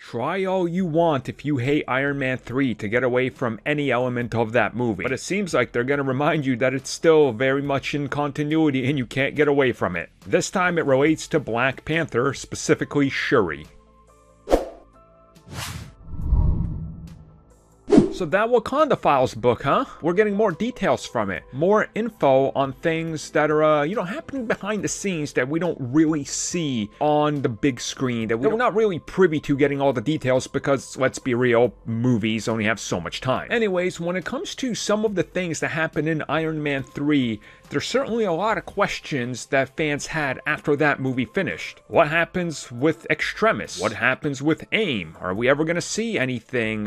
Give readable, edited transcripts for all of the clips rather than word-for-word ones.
Try all you want if you hate Iron Man 3 to get away from any element of that movie, but it seems like they're going to remind you that it's still very much in continuity and you can't get away from it. This time it relates to Black Panther, specifically Shuri. So that Wakanda Files book, huh? We're getting more details from it. More info on things that are, happening behind the scenes that we don't really see on the big screen, that we're not really privy to getting all the details because, let's be real, movies only have so much time. Anyways, when it comes to some of the things that happen in Iron Man 3, there's certainly a lot of questions that fans had after that movie finished. What happens with Extremis? What happens with AIM? Are we ever going to see anything?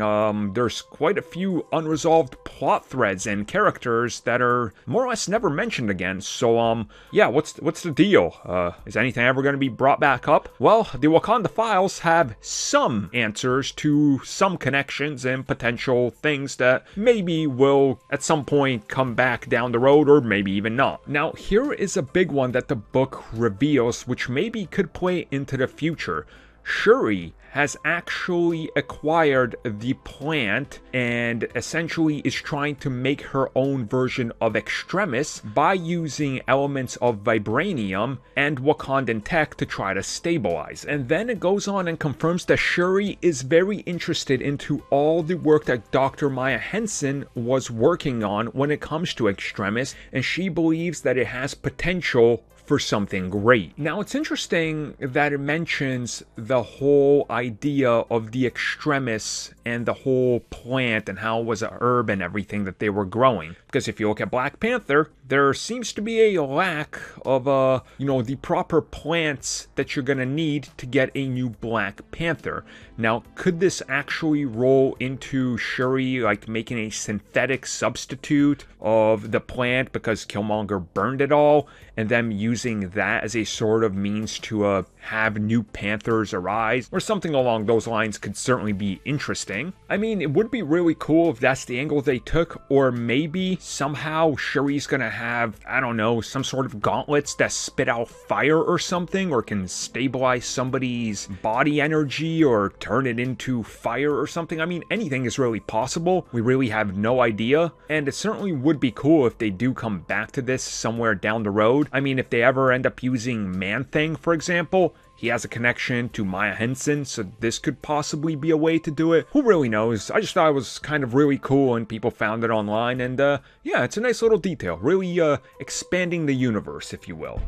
There's quite a few unresolved plot threads and characters that are more or less never mentioned again. So, yeah, what's the deal? Is anything ever going to be brought back up? Well, the Wakanda Files have some answers to some connections and potential things that maybe will at some point come back down the road, or maybe even not. Now, here is a big one that the book reveals, which maybe could play into the future. Shuri has actually acquired the plant and essentially is trying to make her own version of Extremis by using elements of vibranium and Wakandan tech to try to stabilize. And then it goes on and confirms that Shuri is very interested into all the work that Dr. Maya Henson was working on when it comes to Extremis, and she believes that it has potential for something great. Now, it's interesting that it mentions the whole idea of the Extremis and the whole plant and how it was a herb and everything that they were growing. Because if you look at Black Panther, there seems to be a lack of, the proper plants that you're gonna need to get a new Black Panther. Now, could this actually roll into Shuri, like making a synthetic substitute of the plant because Killmonger burned it all, and them using that as a sort of means to have new Panthers arise, or something along those lines could certainly be interesting. I mean, it would be really cool if that's the angle they took, or maybe somehow Shuri's gonna have, I don't know, some sort of gauntlets that spit out fire or something, or can stabilize somebody's body energy or turn it into fire or something. I mean, anything is really possible. We really have no idea, and it certainly would be cool if they do come back to this somewhere down the road. I mean, if they ever end up using Man-Thing, for example, he has a connection to Maya Henson, so this could possibly be a way to do it. Who really knows? I just thought it was kind of really cool and people found it online, and yeah, it's a nice little detail. Really expanding the universe, if you will.